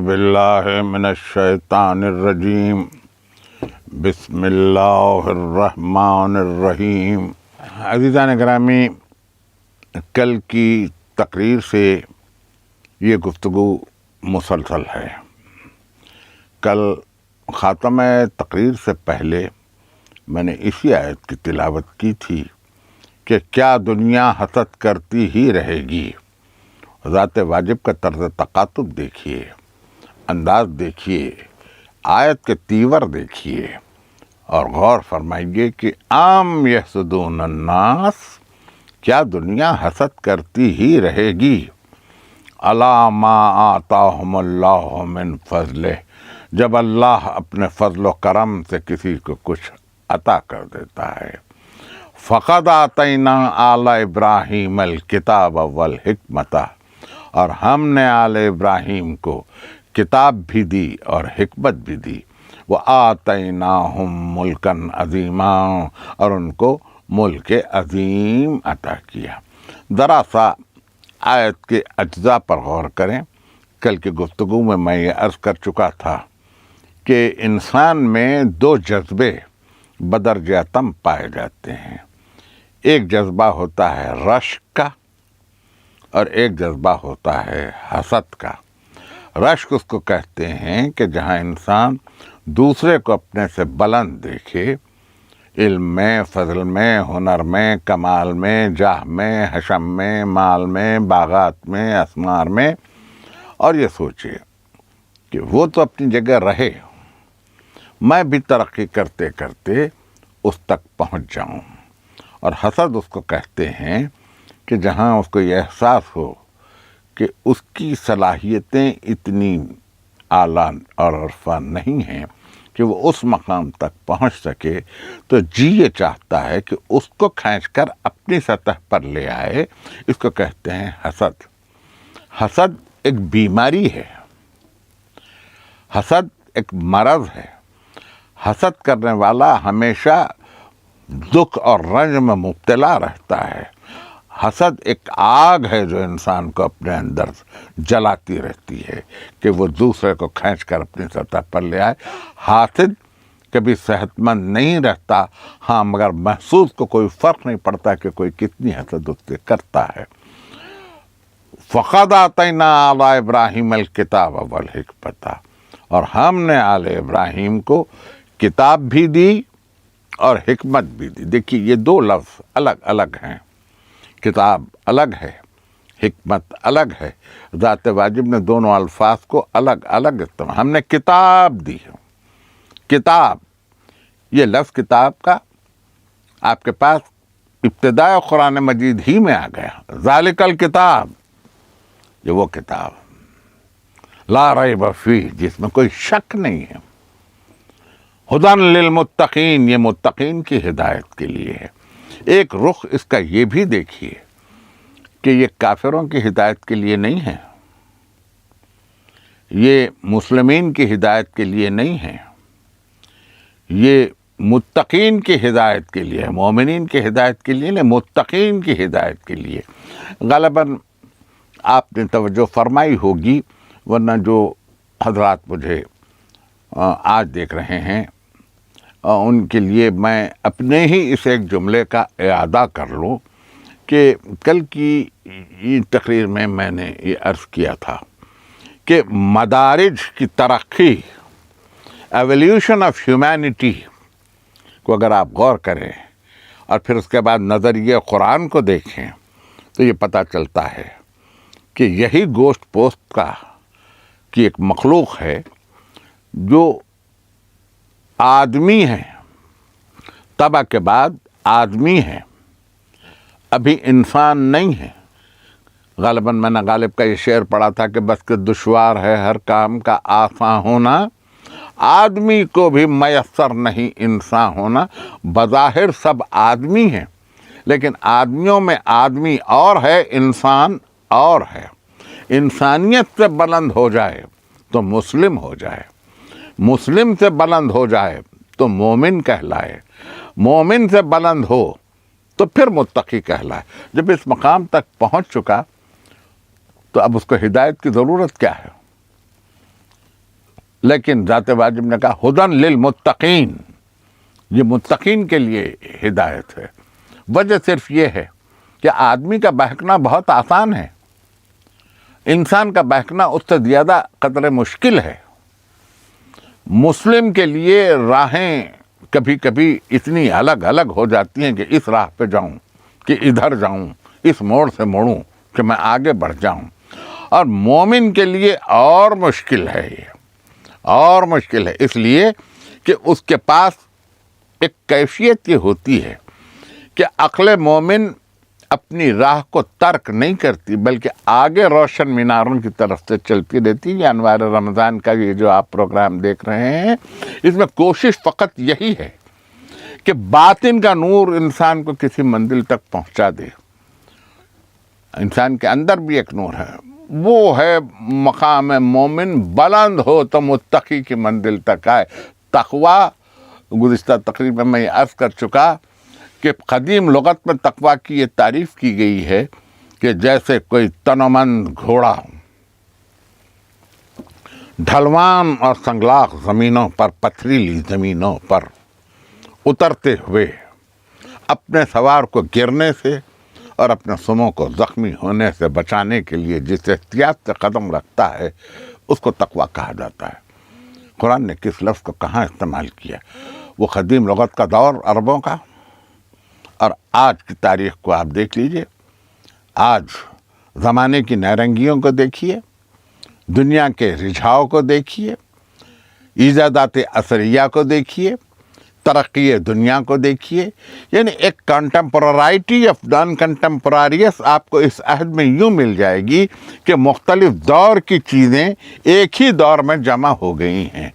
باللہ من الشیطان الرجیم بسم اللہ الرحمن الرحیم۔ عزیزان گرامی، کل کی تقریر سے یہ گفتگو مسلسل ہے۔ کل خاتمہ تقریر سے پہلے میں نے اسی آیت کی تلاوت کی تھی کہ کیا دنیا حسد کرتی ہی رہے گی۔ ذات واجب کا طرز تقاطب دیکھیے، انداز دیکھیے، آیت کے تیور دیکھیے اور غور فرمائیے کہ عام یحسدون الناس، کیا دنیا حسد کرتی ہی رہے گی علی ما آتاہم اللہ من فضلہ، جب اللہ اپنے فضل و کرم سے کسی کو کچھ عطا کر دیتا ہے۔ فقد آتینا آل ابراہیم الکتاب والحکمت، اور ہم نے آل ابراہیم کو کتاب بھی دی اور حکمت بھی دی۔ وآتیناہم ملکا عظیما، اور ان کو ملک عظیم عطا کیا۔ ذرا سا آیت کے اجزاء پر غور کریں۔ کل کی گفتگو میں یہ عرض کر چکا تھا کہ انسان میں دو جذبے بدرجہ اتم پائے جاتے ہیں۔ ایک جذبہ ہوتا ہے رشک کا اور ایک جذبہ ہوتا ہے حسد کا۔ رشک اس کو کہتے ہیں کہ جہاں انسان دوسرے کو اپنے سے بلند دیکھے، علم میں، فضل میں، ہنر میں، کمال میں، جاہ میں، حشم میں، مال میں، باغات میں، اسمار میں، اور یہ سوچے کہ وہ تو اپنی جگہ رہے، میں بھی ترقی کرتے کرتے اس تک پہنچ جاؤں۔ اور حسد اس کو کہتے ہیں کہ جہاں اس کو یہ احساس ہو کہ اس کی صلاحیتیں اتنی اعلیٰ اور عرفہ نہیں ہیں کہ وہ اس مقام تک پہنچ سکے، تو جی یہ چاہتا ہے کہ اس کو کھینچ کر اپنی سطح پر لے آئے۔ اس کو کہتے ہیں حسد۔ حسد ایک بیماری ہے، حسد ایک مرض ہے۔ حسد کرنے والا ہمیشہ دکھ اور رنج میں مبتلا رہتا ہے۔ حسد ایک آگ ہے جو انسان کو اپنے اندر جلاتی رہتی ہے کہ وہ دوسرے کو کھینچ کر اپنی سطح پر لے آئے۔ حاسد کبھی صحت مند نہیں رہتا، ہاں، مگر محسوس کو کوئی فرق نہیں پڑتا کہ کوئی کتنی حسد اس سے کرتا ہے۔ فقد آتینا آل ابراہیم الکتاب والحکمت، اور ہم نے آل ابراہیم کو کتاب بھی دی اور حکمت بھی دی۔ دیکھیے، یہ دو لفظ الگ الگ ہیں۔ کتاب الگ ہے، حکمت الگ ہے۔ ذات واجب نے دونوں الفاظ کو الگ الگ استعمال۔ ہم نے کتاب دی۔ کتاب، یہ لفظ کتاب کا آپ کے پاس ابتداء قرآن مجید ہی میں آ گیا۔ ذالک الکتاب، یہ وہ کتاب لا ریب فیہ، جس میں کوئی شک نہیں ہے۔ ہدی للمتقین، یہ متقین کی ہدایت کے لیے ہے۔ ایک رخ اس کا یہ بھی دیکھیے کہ یہ کافروں کی ہدایت کے لیے نہیں ہے، یہ مسلمین کی ہدایت کے لیے نہیں ہے، یہ متقین کی ہدایت کے لیے ہے۔ مومنین کی ہدایت کے لیے نہیں، متقین کی ہدایت کے لیے۔ غالباً آپ نے توجہ فرمائی ہوگی، ورنہ جو حضرات مجھے آج دیکھ رہے ہیں ان کے لیے میں اپنے ہی اس ایک جملے کا اعادہ کر لوں کہ کل کی تقریر میں نے یہ عرض کیا تھا کہ مدارج کی ترقی، ایولیوشن آف ہیومینٹی کو اگر آپ غور کریں اور پھر اس کے بعد نظریہ قرآن کو دیکھیں تو یہ پتہ چلتا ہے کہ یہی گوشت پوست کی ایک مخلوق ہے جو آدمی ہے، تباہ کے بعد آدمی ہے، ابھی انسان نہیں ہے۔ غالباً میں نے غالب کا یہ شعر پڑھا تھا کہ بس کہ دشوار ہے ہر کام کا آساں ہونا، آدمی کو بھی میسر نہیں انسان ہونا۔ بظاہر سب آدمی ہیں، لیکن آدمیوں میں آدمی اور ہے، انسان اور ہے۔ انسانیت سے بلند ہو جائے تو مسلم ہو جائے، مسلم سے بلند ہو جائے تو مومن کہلائے، مومن سے بلند ہو تو پھر متقی کہلائے۔ جب اس مقام تک پہنچ چکا تو اب اس کو ہدایت کی ضرورت کیا ہے؟ لیکن ذات واجب نے کہا ہدن للمتقین، یہ متقین کے لیے ہدایت ہے۔ وجہ صرف یہ ہے کہ آدمی کا بہکنا بہت آسان ہے، انسان کا بہکنا اس سے زیادہ قدر مشکل ہے۔ مسلم کے لیے راہیں کبھی کبھی اتنی الگ الگ ہو جاتی ہیں کہ اس راہ پہ جاؤں کہ ادھر جاؤں، اس موڑ سے موڑوں کہ میں آگے بڑھ جاؤں، اور مومن کے لیے اور مشکل ہے، یہ اور مشکل ہے، اس لیے کہ اس کے پاس ایک کیفیت یہ ہوتی ہے کہ عقل مومن اپنی راہ کو ترک نہیں کرتی، بلکہ آگے روشن میناروں کی طرف سے چلتی رہتی۔ یہ انوار رمضان کا یہ جو آپ پروگرام دیکھ رہے ہیں، اس میں کوشش فقط یہی ہے کہ باطن کا نور انسان کو کسی منزل تک پہنچا دے۔ انسان کے اندر بھی ایک نور ہے، وہ ہے مقام مومن بلند ہو تو متقی کی منزل تک آئے۔ تقوی، گزشتہ تقریب میں یہ عرض کر چکا کہ قدیم لغت میں تقوی کی یہ تعریف کی گئی ہے کہ جیسے کوئی تنومند گھوڑا ڈھلوان اور سنگلاخ زمینوں پر، پتھریلی زمینوں پر اترتے ہوئے اپنے سوار کو گرنے سے اور اپنے سموں کو زخمی ہونے سے بچانے کے لیے جس احتیاط سے قدم رکھتا ہے، اس کو تقوی کہا جاتا ہے۔ قرآن نے کس لفظ کو کہاں استعمال کیا؟ وہ قدیم لغت کا دور عربوں کا، اور آج کی تاریخ کو آپ دیکھ لیجئے، آج زمانے کی نیرنگیوں کو دیکھیے، دنیا کے رجھاؤ کو دیکھیے، ایجادات اثریہ کو دیکھیے، ترقی دنیا کو دیکھیے، یعنی ایک کنٹمپرائٹی آف نان کنٹمپراریس آپ کو اس عہد میں یوں مل جائے گی کہ مختلف دور کی چیزیں ایک ہی دور میں جمع ہو گئی ہیں۔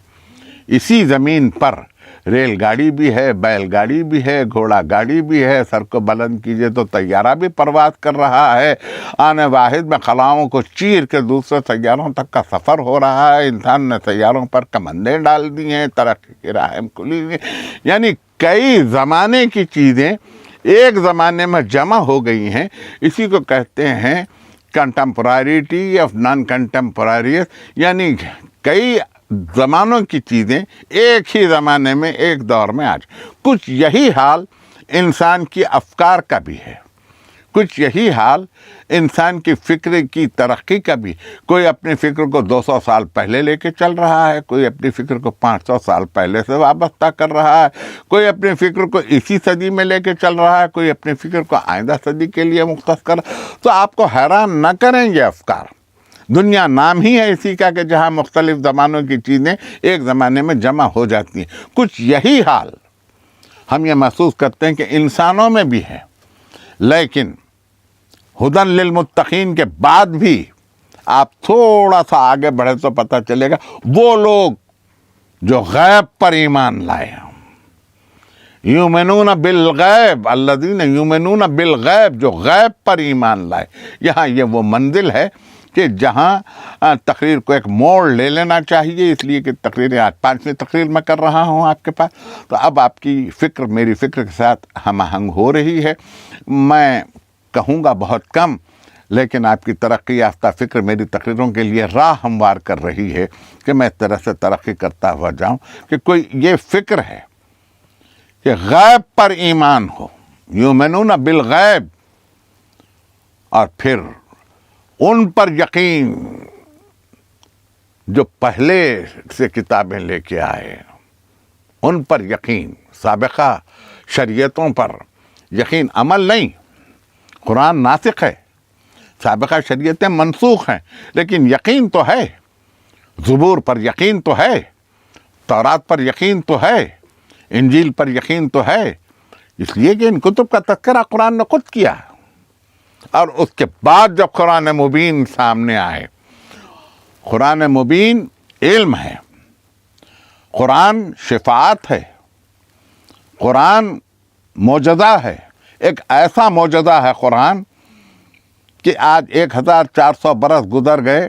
اسی زمین پر ریل گاڑی بھی ہے، بیل گاڑی بھی ہے، گھوڑا گاڑی بھی ہے، سر کو بلند کیجئے تو طیارہ بھی پرواز کر رہا ہے، آنے واحد میں خلاؤں کو چیر کے دوسرے سیاروں تک کا سفر ہو رہا ہے، انسان نے سیاروں پر کمندیں ڈال دی ہیں، ترقی کی راہیں کھلی ہیں، یعنی کئی زمانے کی چیزیں ایک زمانے میں جمع ہو گئی ہیں۔ اسی کو کہتے ہیں کنٹمپرریٹی آف نان کنٹمپراریس، یعنی کئی زمانوں کی چیزیں ایک ہی زمانے میں ایک دور میں آج۔ کچھ یہی حال انسان کی افکار کا بھی ہے، کچھ یہی حال انسان کی فکر کی ترقی کا بھی۔ کوئی اپنی فکر کو 200 سال پہلے لے کے چل رہا ہے، کوئی اپنی فکر کو 500 سال پہلے سے وابستہ کر رہا ہے، کوئی اپنی فکر کو اسی صدی میں لے کے چل رہا ہے، کوئی اپنی فکر کو آئندہ صدی کے لیے مختص کر۔ تو آپ کو حیران نہ کریں یہ افکار، دنیا نام ہی ہے اسی کا کہ جہاں مختلف زمانوں کی چیزیں ایک زمانے میں جمع ہو جاتی ہیں۔ کچھ یہی حال ہم یہ محسوس کرتے ہیں کہ انسانوں میں بھی ہے، لیکن ہدن للمتقین کے بعد بھی آپ تھوڑا سا آگے بڑھے تو پتہ چلے گا وہ لوگ جو غیب پر ایمان لائے ہیں، یؤمنون بالغیب، الذین یؤمنون بالغیب، جو غیب پر ایمان لائے۔ یہاں یہ وہ منزل ہے کہ جہاں تقریر کو ایک موڑ لے لینا چاہیے، اس لیے کہ تقریریں آج 5ویں تقریر میں کر رہا ہوں آپ کے پاس، تو اب آپ کی فکر میری فکر کے ساتھ ہم آہنگ ہو رہی ہے۔ میں کہوں گا بہت کم، لیکن آپ کی ترقی یافتہ فکر میری تقریروں کے لیے راہ ہموار کر رہی ہے کہ میں اس طرح سے ترقی کرتا ہوا جاؤں کہ کوئی یہ فکر ہے کہ غیب پر ایمان ہو، یؤمنون بالغیب، اور پھر ان پر یقین جو پہلے سے کتابیں لے کے آئے، ان پر یقین، سابقہ شریعتوں پر یقین، عمل نہیں۔ قرآن ناسخ ہے، سابقہ شریعتیں منسوخ ہیں، لیکن یقین تو ہے۔ زبور پر یقین تو ہے، تورات پر یقین تو ہے، انجیل پر یقین تو ہے، اس لیے کہ ان کتب کا تذکرہ قرآن نے خود کیا۔ اور اس کے بعد جب قرآن مبین سامنے آئے، قرآن مبین علم ہے، قرآن شفاعت ہے، قرآن معجزہ ہے، ایک ایسا معجزہ ہے قرآن کہ آج 1400 برس گزر گئے۔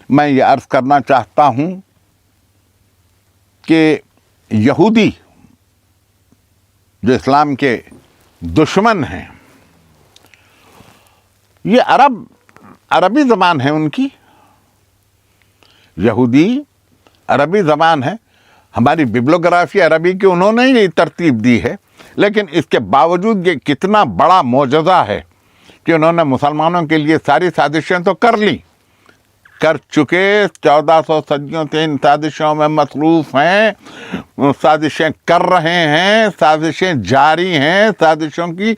میں یہ عرض کرنا چاہتا ہوں کہ یہودی جو اسلام کے دشمن ہیں، یہ عربی زبان ہے ان کی، یہودی عربی زبان ہے، ہماری ببلیوگرافی عربی کی انہوں نے یہ ترتیب دی ہے، لیکن اس کے باوجود یہ کتنا بڑا معجزہ ہے کہ انہوں نے مسلمانوں کے لیے ساری سازشیں تو کر چکے، 1400 صدیوں سے ان سازشوں میں مصروف ہیں، سازشیں کر رہے ہیں، سازشیں جاری ہیں، سازشوں کی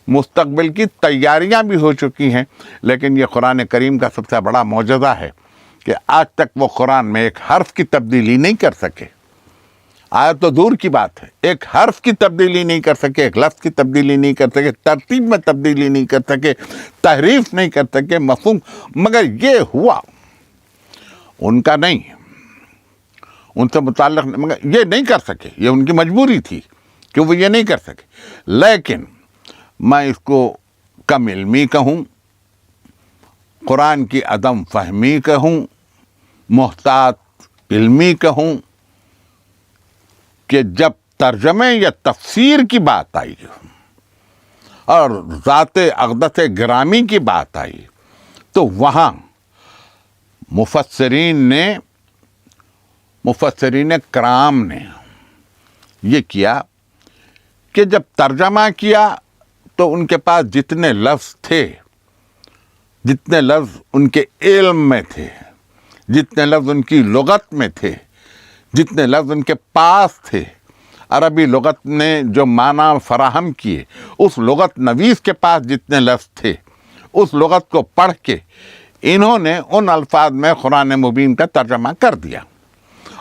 مستقبل کی تیاریاں بھی ہو چکی ہیں، لیکن یہ قرآن کریم کا سب سے بڑا معجزہ ہے کہ آج تک وہ قرآن میں ایک حرف کی تبدیلی نہیں کر سکے۔ آیت تو دور کی بات ہے، ایک حرف کی تبدیلی نہیں کر سکے، ایک لفظ کی تبدیلی نہیں کر سکے، ترتیب میں تبدیلی نہیں کر سکے، تحریف نہیں کر سکے، مفہوم، مگر یہ ہوا ان کا نہیں، ان سے متعلق، مگر یہ نہیں کر سکے، یہ ان کی مجبوری تھی کہ وہ یہ نہیں کر سکے۔ لیکن میں اس کو کم علمی کہوں، قرآن کی عدم فہمی کہوں، محتاط علمی کہوں، کہ جب ترجمے یا تفسیر کی بات آئی اور ذات اقدس گرامی کی بات آئی تو وہاں مفسرین کرام نے یہ کیا کہ جب ترجمہ کیا تو ان کے پاس جتنے لفظ تھے، جتنے لفظ ان کے علم میں تھے، جتنے لفظ ان کی لغت میں تھے، جتنے لفظ ان کے پاس تھے، عربی لغت نے جو معنی فراہم کیے، اس لغت نویس کے پاس جتنے لفظ تھے، اس لغت کو پڑھ کے انہوں نے ان الفاظ میں قرآن مبین کا ترجمہ کر دیا۔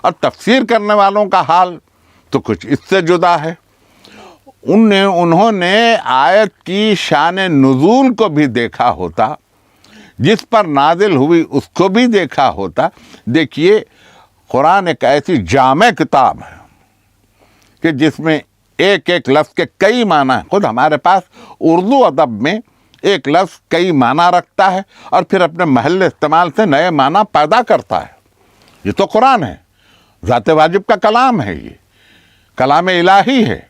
اور تفسیر کرنے والوں کا حال تو کچھ اس سے جدا ہے، انہوں نے آیت کی شان نزول کو بھی دیکھا ہوتا، جس پر نازل ہوئی اس کو بھی دیکھا ہوتا۔ دیکھیے، قرآن ایک ایسی جامع کتاب ہے کہ جس میں ایک ایک لفظ کے کئی معنی ہیں۔ خود ہمارے پاس اردو ادب میں ایک لفظ کئی معنی رکھتا ہے اور پھر اپنے محل استعمال سے نئے معنی پیدا کرتا ہے۔ یہ تو قرآن ہے، ذات واجب کا کلام ہے، یہ کلام الہی ہے۔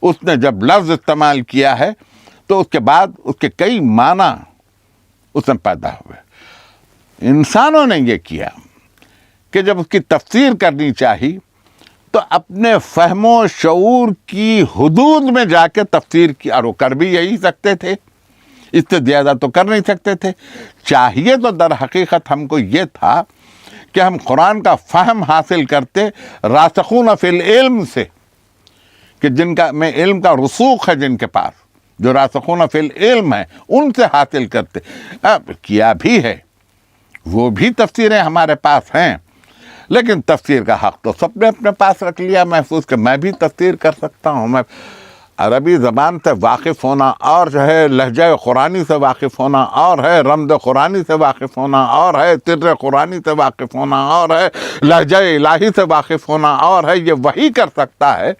اس نے جب لفظ استعمال کیا ہے تو اس کے بعد اس کے کئی معنی اس میں پیدا ہوئے۔ انسانوں نے یہ کیا کہ جب اس کی تفسیر کرنی چاہی تو اپنے فہم و شعور کی حدود میں جا کے تفسیر کی، اور وہ کر بھی یہی سکتے تھے، اس سے زیادہ تو کر نہیں سکتے تھے۔ چاہیے تو در حقیقت ہم کو یہ تھا کہ ہم قرآن کا فہم حاصل کرتے راسخون فی العلم سے، کہ جن کا میں علم کا رسوخ ہے، جن کے پاس جو راسخون فی العلم ہے، ان سے حاصل کرتے۔ اب کیا بھی ہے، وہ بھی تفسیریں ہمارے پاس ہیں، لیکن تفسیر کا حق تو سب نے اپنے پاس رکھ لیا محفوظ، کہ میں بھی تفسیر کر سکتا ہوں۔ میں عربی زبان سے واقف ہونا اور جو ہے لہجہ قرآنی سے واقف ہونا اور ہے، رمز قرآنی سے واقف ہونا اور ہے، سر قرآنی سے واقف ہونا اور ہے، لہجہ الہی سے واقف ہونا اور ہے، یہ وہی کر سکتا ہے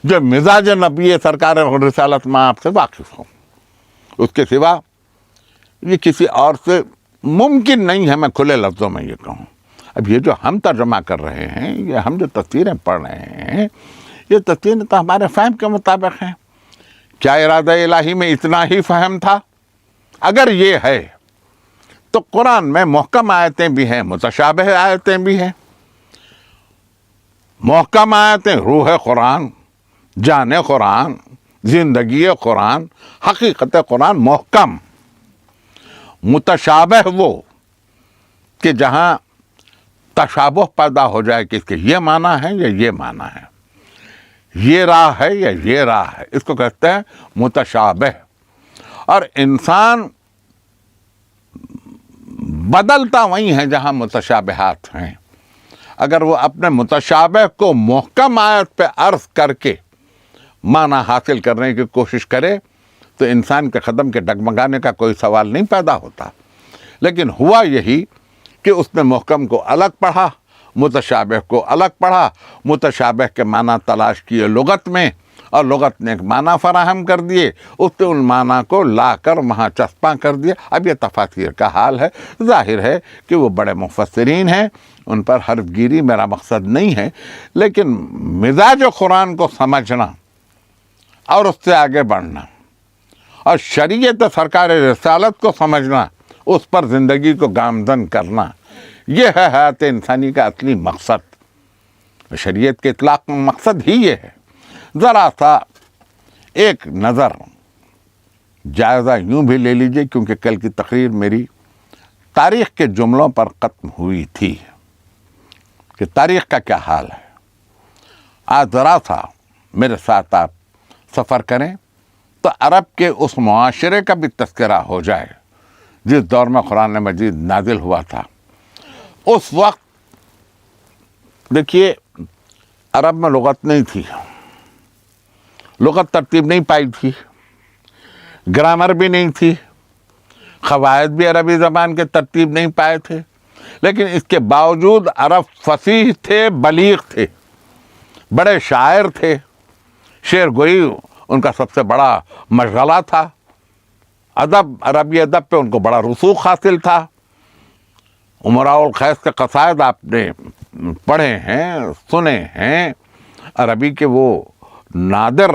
جو مزاج نبی سرکار رسالت میں آپ سے واقف ہو۔ اس کے سوا یہ کسی اور سے ممکن نہیں ہے، میں کھلے لفظوں میں یہ کہوں۔ اب یہ جو ہم ترجمہ کر رہے ہیں، یہ ہم جو تفسیریں پڑھ رہے ہیں، یہ تفسیریں تو ہمارے فہم کے مطابق ہیں۔ کیا ارادہ الہی میں اتنا ہی فہم تھا؟ اگر یہ ہے تو قرآن میں محکم آیتیں بھی ہیں، متشابہ آیتیں بھی ہیں۔ محکم آیتیں روح قرآن، جان قرآن، زندگی قرآن، حقیقت قرآن محکم۔ متشابہ وہ کہ جہاں تشابہ پیدا ہو جائے کہ اس کے یہ معنی ہے یا یہ معنی ہے، یہ راہ ہے یا یہ راہ ہے، اس کو کہتے ہیں متشابہ۔ اور انسان بدلتا وہی ہے جہاں متشابہات ہیں۔ اگر وہ اپنے متشابہ کو محکم آیت پہ عرض کر کے معنی حاصل کرنے کی کوشش کرے تو انسان کے قدم کے ڈگمگانے کا کوئی سوال نہیں پیدا ہوتا۔ لیکن ہوا یہی کہ اس نے محکم کو الگ پڑھا، متشابہ کو الگ پڑھا، متشابہ کے معنی تلاش کیے لغت میں، اور لغت نے ایک معنی فراہم کر دیے، اس نے ان معنی کو لا کر وہاں چسپاں کر دیا۔ اب یہ تفاسیر کا حال ہے۔ ظاہر ہے کہ وہ بڑے مفسرین ہیں، ان پر حرف گیری میرا مقصد نہیں ہے، لیکن مزاج قرآن کو سمجھنا اور اس سے آگے بڑھنا اور شریعت سرکار رسالت کو سمجھنا، اس پر زندگی کو گامزن کرنا، یہ ہے حیات انسانی کا اصلی مقصد۔ شریعت کے اطلاق کا مقصد ہی یہ ہے. ذرا سا ایک نظر جائزہ یوں بھی لے لیجئے، کیونکہ کل کی تقریر میری تاریخ کے جملوں پر ختم ہوئی تھی کہ تاریخ کا کیا حال ہے. آج ذرا سا میرے ساتھ آپ سفر کریں تو عرب کے اس معاشرے کا بھی تذکرہ ہو جائے جس دور میں قرآن مجید نازل ہوا تھا. اس وقت دیکھیے عرب میں لغت نہیں تھی، لغت ترتیب نہیں پائی تھی، گرامر بھی نہیں تھی، قواعد بھی عربی زبان کے ترتیب نہیں پائے تھے، لیکن اس کے باوجود عرب فصیح تھے، بلیغ تھے، بڑے شاعر تھے. شعر گوئی ان کا سب سے بڑا مشغلہ تھا. ادب، عربی ادب پہ ان کو بڑا رسوخ حاصل تھا. امراء القیس کے قصائد آپ نے پڑھے ہیں، سنے ہیں. عربی کے وہ نادر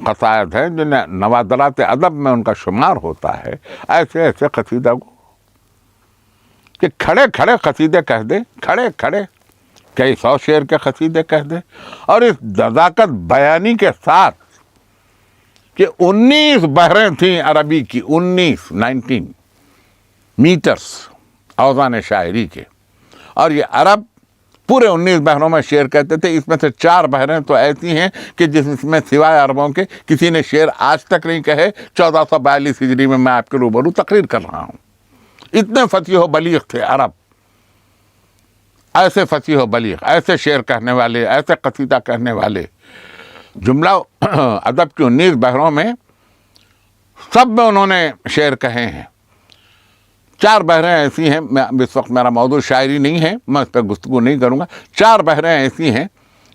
قصائد ہیں جنہیں نوادرات ادب میں ان کا شمار ہوتا ہے. ایسے ایسے قصیدہ کو کہ کھڑے کھڑے قصیدے کہہ دے، کھڑے کھڑے کئی سو شعر کے قصیدے کہہ دے، اور اس نزاکت بیانی کے ساتھ کہ 19 بحریں تھیں عربی کی، 19 میٹرز اوزان شاعری کے. اور یہ عرب پورے 19 بحروں میں شعر کہتے تھے. اس میں سے 4 بحریں تو ایسی ہیں کہ جس میں سوائے عربوں کے کسی نے شعر آج تک نہیں کہے. 1442 ہجری میں میں آپ کے روبرو تقریر کر رہا ہوں. اتنے فصیح و بلیغ تھے عرب، ایسے فصیح و بلیغ، ایسے شعر کہنے والے، ایسے قصیدہ کہنے والے. جملہ ادب کی 19 بحروں میں سب میں انہوں نے شعر کہے ہیں. 4 بحریں ایسی ہیں، میں اس وقت میرا موضوع شاعری نہیں ہے، میں اس پہ گفتگو نہیں کروں گا. 4 بحریں ایسی ہیں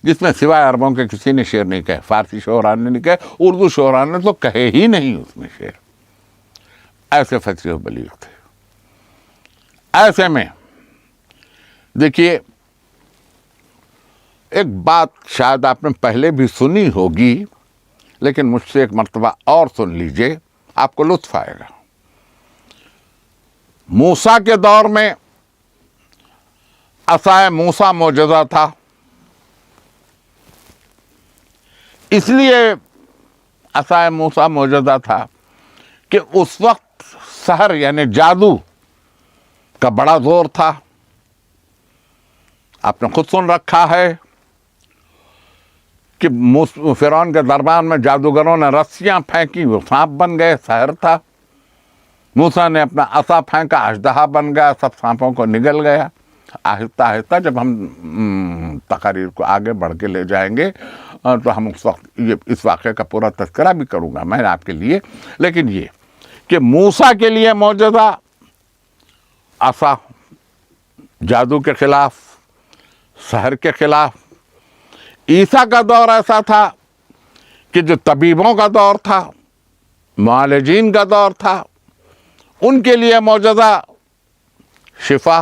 جس میں سوائے عربوں کے کسی نے شعر نہیں کہے. فارسی شعراء نے نہیں کہے، اردو شعراء نے تو کہے ہی نہیں اس میں شعر. ایسے فصیح و بلیغ تھے. ایسے میں دیکھیے ایک بات شاید آپ نے پہلے بھی سنی ہوگی، لیکن مجھ سے ایک مرتبہ اور سن لیجئے، آپ کو لطف آئے گا. موسیٰ کے دور میں عصائے موسیٰ معجزہ تھا. اس لیے عصائے موسیٰ معجزہ تھا کہ اس وقت سحر یعنی جادو کا بڑا زور تھا. آپ نے خود سن رکھا ہے کہ فرعون کے دربار میں جادوگروں نے رسیاں پھینکی، وہ سانپ بن گئے، سحر تھا. موسیٰ نے اپنا عصا پھینکا، اژدہا بن گیا، سب سانپوں کو نگل گیا. آہستہ آہستہ جب ہم تقاریر کو آگے بڑھ کے لے جائیں گے تو ہم اس واقعے کا پورا تذکرہ بھی کروں گا میں آپ کے لیے. لیکن یہ کہ موسیٰ کے لیے معجزہ عصا، جادو کے خلاف، سحر کے خلاف. عیسیٰ کا دور ایسا تھا کہ جو طبیبوں کا دور تھا، معالجین کا دور تھا، ان کے لیے معجزہ شفا.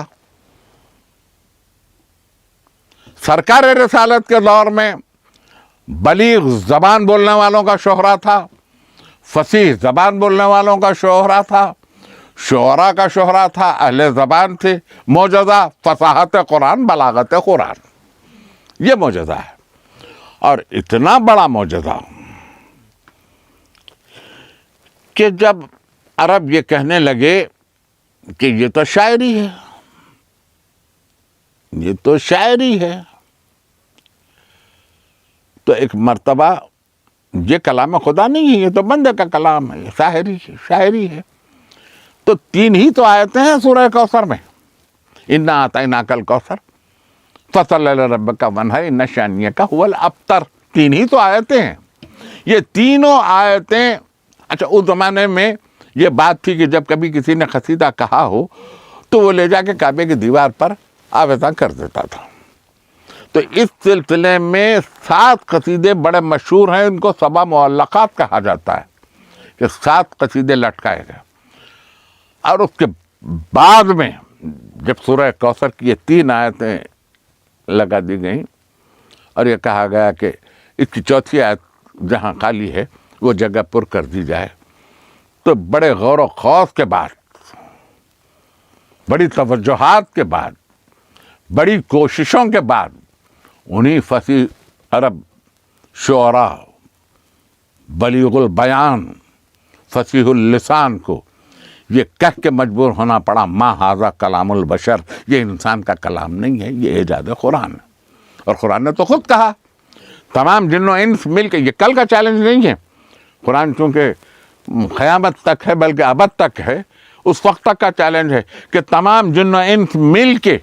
سرکار رسالت کے دور میں بلیغ زبان بولنے والوں کا شہرہ تھا، فصیح زبان بولنے والوں کا شہرہ تھا، شعراء کا شہرہ تھا، اہل زبان تھے. معجزہ فصاحت قرآن، بلاغت قرآن، یہ معجزہ ہے. اور اتنا بڑا معجزہ کہ جب عرب یہ کہنے لگے کہ یہ تو شاعری ہے، یہ تو شاعری ہے، تو ایک مرتبہ یہ کلام خدا نہیں ہے، یہ تو بندے کا کلام ہے، یہ شاعری ہے. تو 3 ہی تو آیتیں ہیں سورہ کوثر میں، اِنَّا أَعْطَيْنَاكَ الْكَوْثَرَ فَصَلِّ لِرَبِّكَ وَانْحَرْ إِنَّ شَانِئَكَ هُوَ الْأَبْتَرُ. 3 ہی تو آیتیں ہیں. یہ تینوں آیتیں، اچھا اس زمانے میں یہ بات تھی کہ جب کبھی کسی نے قصیدہ کہا ہو تو وہ لے جا کے کعبے کی دیوار پر آویزاں کر دیتا تھا. تو اس سلسلے میں 7 قصیدے بڑے مشہور ہیں، ان کو 7 معلقات کہا جاتا ہے کہ 7 قصیدے لٹکائے گئے. اور اس کے بعد میں جب سورہ کوثر کی یہ 3 آیتیں لگا دی گئیں اور یہ کہا گیا کہ اس کی 4تھی آیت جہاں خالی ہے وہ جگہ پر کر دی جائے، تو بڑے غور و خوض کے بعد، بڑی توجہات کے بعد، بڑی کوششوں کے بعد انہیں فصیح عرب شعراء، بلیغ البیان، فصیح اللسان کو یہ کہہ کے مجبور ہونا پڑا ما ھذا کلام البشر، یہ انسان کا کلام نہیں ہے، یہ اعجاز قرآن ہے۔ اور قرآن نے تو خود کہا تمام جن و انس مل کے، یہ کل کا چیلنج نہیں ہے، قرآن چونکہ قیامت تک ہے بلکہ ابد تک ہے، اس وقت تک کا چیلنج ہے کہ تمام جن و انس مل کے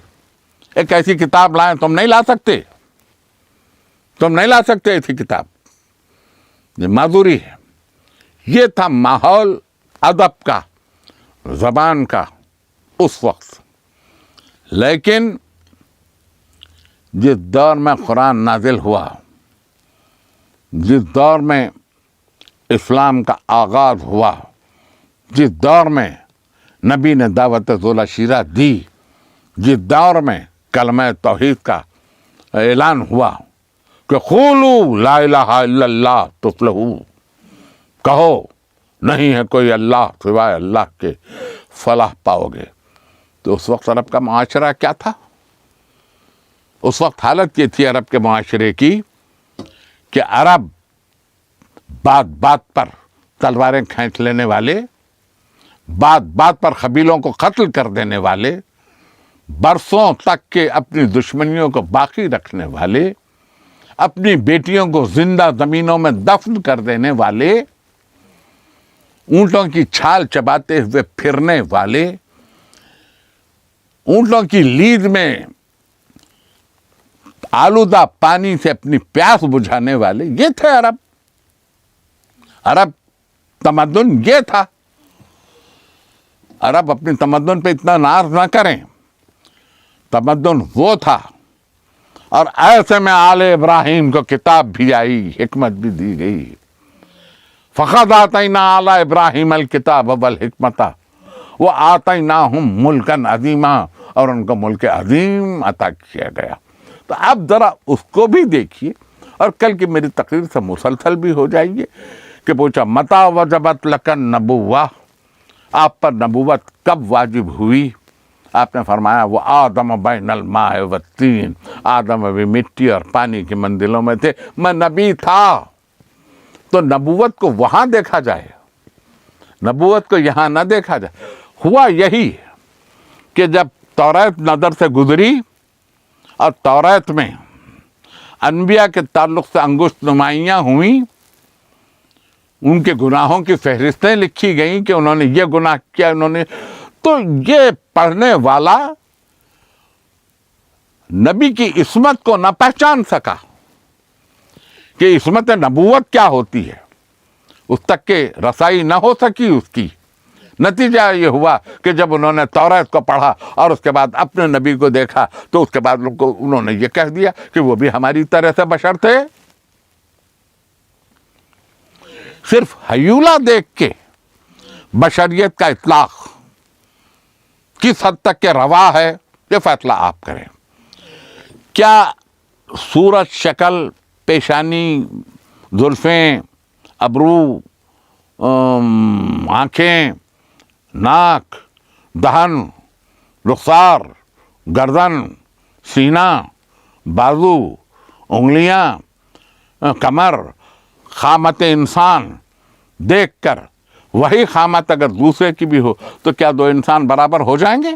ایک ایسی کتاب لائیں۔ تم نہیں لا سکتے، تم نہیں لا سکتے ایسی کتاب، یہ معذوری ہے۔ یہ تھا ماحول ادب کا، زبان کا اس وقت۔ لیکن جس دور میں قرآن نازل ہوا، جس دور میں اسلام کا آغاز ہوا، جس دور میں نبی نے دعوت ذولا شیرہ دی، جس دور میں کلمہ توحید کا اعلان ہوا کہ قولوا لا الہ الا اللہ تفلحوا، کہو نہیں ہے کوئی اللہ سوائے اللہ کے، فلاح پاؤ گے، تو اس وقت عرب کا معاشرہ کیا تھا؟ اس وقت حالت یہ تھی عرب کے معاشرے کی کہ عرب بات بات پر تلواریں کھینچ لینے والے، بات بات پر قبیلوں کو قتل کر دینے والے، برسوں تک کے اپنی دشمنیوں کو باقی رکھنے والے، اپنی بیٹیوں کو زندہ زمینوں میں دفن کر دینے والے، اونٹوں کی چھال چباتے ہوئے پھرنے والے، اونٹوں کی لید میں آلودہ پانی سے اپنی پیاس بجھانے والے، یہ تھے عرب۔ عرب تمدن یہ تھا۔ عرب اپنی تمدن پہ اتنا ناز نہ کریں، تمدن وہ تھا۔ اور ایسے میں آل ابراہیم کو کتاب بھی آئی، حکمت بھی دی گئی۔ فقد آتینا آل ابراہیم الکتاب والحکمت وآتیناہم ملکا عظیما، اور ان کو ملک عظیم عطا کیا گیا۔ تو اب ذرا اس کو بھی دیکھیے، اور کل کی میری تقریر سے مسلسل بھی ہو جائیے کہ پوچھا متى وجبت لک النبوہ، آپ پر نبوت کب واجب ہوئی؟ آپ نے فرمایا وہ آدم بین الماء والطین، آدم ابھی مٹی اور پانی کی منزلوں میں تھے، میں نبی تھا۔ تو نبوت کو وہاں دیکھا جائے، نبوت کو یہاں نہ دیکھا جائے۔ ہوا یہی کہ جب توریت نظر سے گزری اور توریت میں انبیاء کے تعلق سے انگشت نمائیاں ہوئیں، ان کے گناہوں کی فہرستیں لکھی گئیں کہ انہوں نے یہ گناہ کیا، انہوں نے، تو یہ پڑھنے والا نبی کی عصمت کو نہ پہچان سکا کہ عصمت نبوت کیا ہوتی ہے، اس تک کے رسائی نہ ہو سکی اس کی۔ نتیجہ یہ ہوا کہ جب انہوں نے توریت کو پڑھا اور اس کے بعد اپنے نبی کو دیکھا تو اس کے بعد انہوں نے یہ کہہ دیا کہ وہ بھی ہماری طرح سے بشر تھے۔ صرف ہیولہ دیکھ کے بشریت کا اطلاق کس حد تک کے روا ہے، یہ فیصلہ آپ کریں۔ کیا صورت، شکل، پیشانی، زلفیں، ابرو، آنکھیں، ناک، دہن، رخسار، گردن، سینہ، بازو، انگلیاں، کمر، قامت انسان دیکھ کر وہی قامت اگر دوسرے کی بھی ہو تو کیا دو انسان برابر ہو جائیں گے؟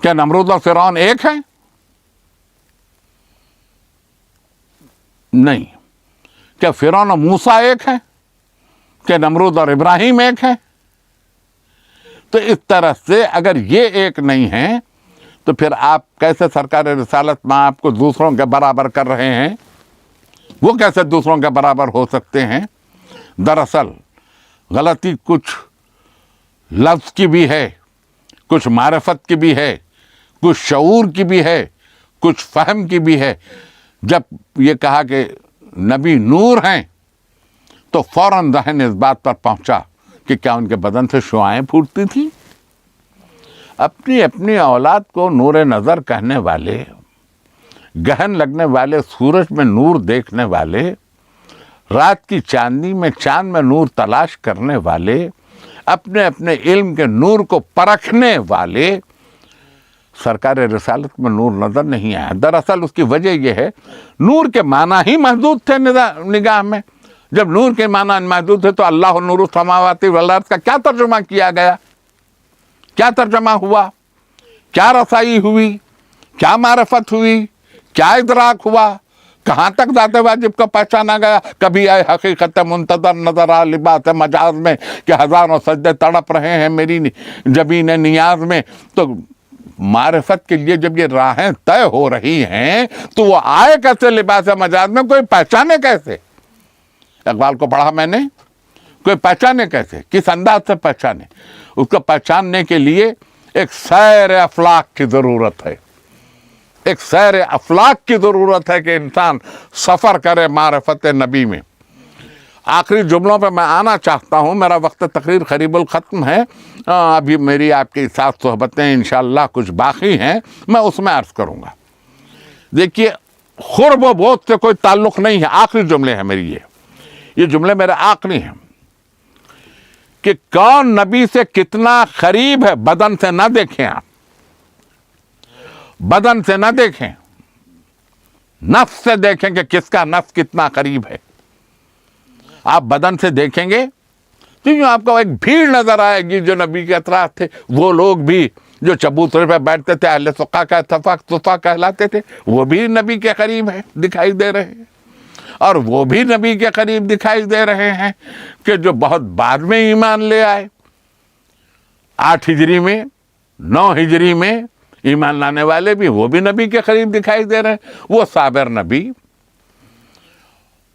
کیا نمرود اور فرعون ایک ہیں؟ نہیں۔ کیا فرعون اور موسیٰ ایک ہیں؟ کیا نمرود اور ابراہیم ایک ہیں؟ تو اس طرح سے اگر یہ ایک نہیں ہیں تو پھر آپ کیسے سرکار رسالت میں آپ کو دوسروں کے برابر کر رہے ہیں؟ وہ کیسے دوسروں کے برابر ہو سکتے ہیں؟ دراصل غلطی کچھ لفظ کی بھی ہے، کچھ معرفت کی بھی ہے، کچھ شعور کی بھی ہے، کچھ فہم کی بھی ہے۔ جب یہ کہا کہ نبی نور ہیں تو فوراً ذہن اس بات پر پہنچا کہ کیا ان کے بدن سے شعاعیں پھوٹتی تھیں؟ اپنی اپنی اولاد کو نور نظر کہنے والے، گہن لگنے والے، سورج میں نور دیکھنے والے، رات کی چاندنی میں چاند میں نور تلاش کرنے والے، اپنے اپنے علم کے نور کو پرکھنے والے، سرکار رسالت میں نور نظر نہیں آیا. دراصل اس کی وجہ یہ ہے نور کے معنی ہی محدود تھے نگاہ میں. جب نور کے معنی محدود تھے تو اللہ نور السماوات والارض کا کیا ترجمہ کیا گیا؟ کیا ترجمہ ہوا؟ کیا رسائی ہوئی؟ کیا معرفت ہوئی؟ کیا ادراک ہوا؟ کہاں تک ذات واجب کو پہچانا گیا؟ کبھی اے حقیقت منتظر نظر آ لباس مجاز میں کہ ہزاروں سجدے تڑپ رہے ہیں میری جبین نیاز میں. تو معرفت کے لیے جب یہ راہیں طے ہو رہی ہیں تو وہ آئے کیسے لباس مجاز میں؟ کوئی پہچانے کیسے؟ اقبال کو پڑھا میں نے. کوئی پہچانے کیسے؟ کس انداز سے پہچانے؟ اس کو پہچاننے کے لیے ایک سیر افلاک کی ضرورت ہے. ایک سیر افلاک کی ضرورت ہے کہ انسان سفر کرے معرفت نبی میں. آخری جملوں پہ میں آنا چاہتا ہوں. میرا وقت تقریر قریب الختم ہے. ابھی میری آپ کے ساتھ صحبتیں انشاءاللہ کچھ باقی ہیں، میں اس میں عرض کروں گا. دیکھیے قرب و بعد سے کوئی تعلق نہیں ہے. آخری جملے ہیں میری. یہ جملے میرے آخری ہیں کہ کون نبی سے کتنا قریب ہے بدن سے نہ دیکھیں. آپ بدن سے نہ دیکھیں، نفس سے دیکھیں کہ کس کا نفس کتنا قریب ہے. آپ بدن سے دیکھیں گے تو یوں آپ کو ایک بھیڑ نظر آئے گی جو نبی کے اطراف تھے. وہ لوگ بھی جو چبوترے پہ بیٹھتے تھے، اہل صفا کا صفا کہلاتے تھے، وہ بھی نبی کے قریب ہے دکھائی دے رہے ہیں. اور وہ بھی نبی کے قریب دکھائی دے رہے ہیں کہ جو بہت بعد میں ایمان لے آئے. 8 ہجری میں، 9 ہجری میں ایمان لانے والے بھی، وہ بھی نبی کے قریب دکھائی دے رہے ہیں. وہ صابر نبی،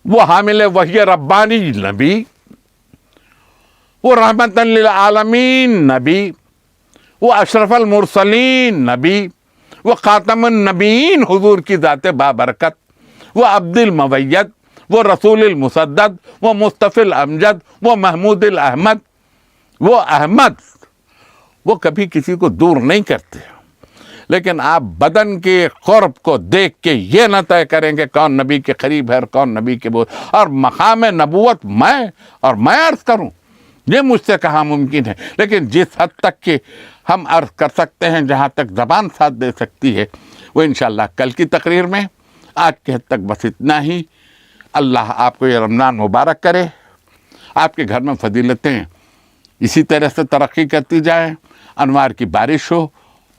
وہ حامل وحی ربانی نبی، وہ رحمت للعالمین نبی، وہ اشرف المرسلین نبی، وہ خاتم النبیین حضور کی ذات بابرکت، وہ عبد الموید، وہ رسول المسدد، وہ مصطفی الامجد، وہ محمود الاحمد. وہ احمد وہ کبھی کسی کو دور نہیں کرتے. لیکن آپ بدن کے قرب کو دیکھ کے یہ نہ طے کریں کہ کون نبی کے قریب ہے اور کون نبی کے بعد. اور مقام نبوت میں عرض کروں، یہ مجھ سے کہاں ممکن ہے. لیکن جس حد تک کہ ہم عرض کر سکتے ہیں، جہاں تک زبان ساتھ دے سکتی ہے، وہ انشاءاللہ کل کی تقریر میں. آج کے حد تک بس اتنا ہی. اللہ آپ کو یہ رمضان مبارک کرے. آپ کے گھر میں فضیلتیں اسی طرح سے ترقی کرتی جائیں، انوار کی بارش ہو،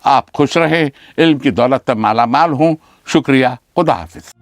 آپ خوش رہیں، علم کی دولت سے مالا مال ہوں. شکریہ. خدا حافظ.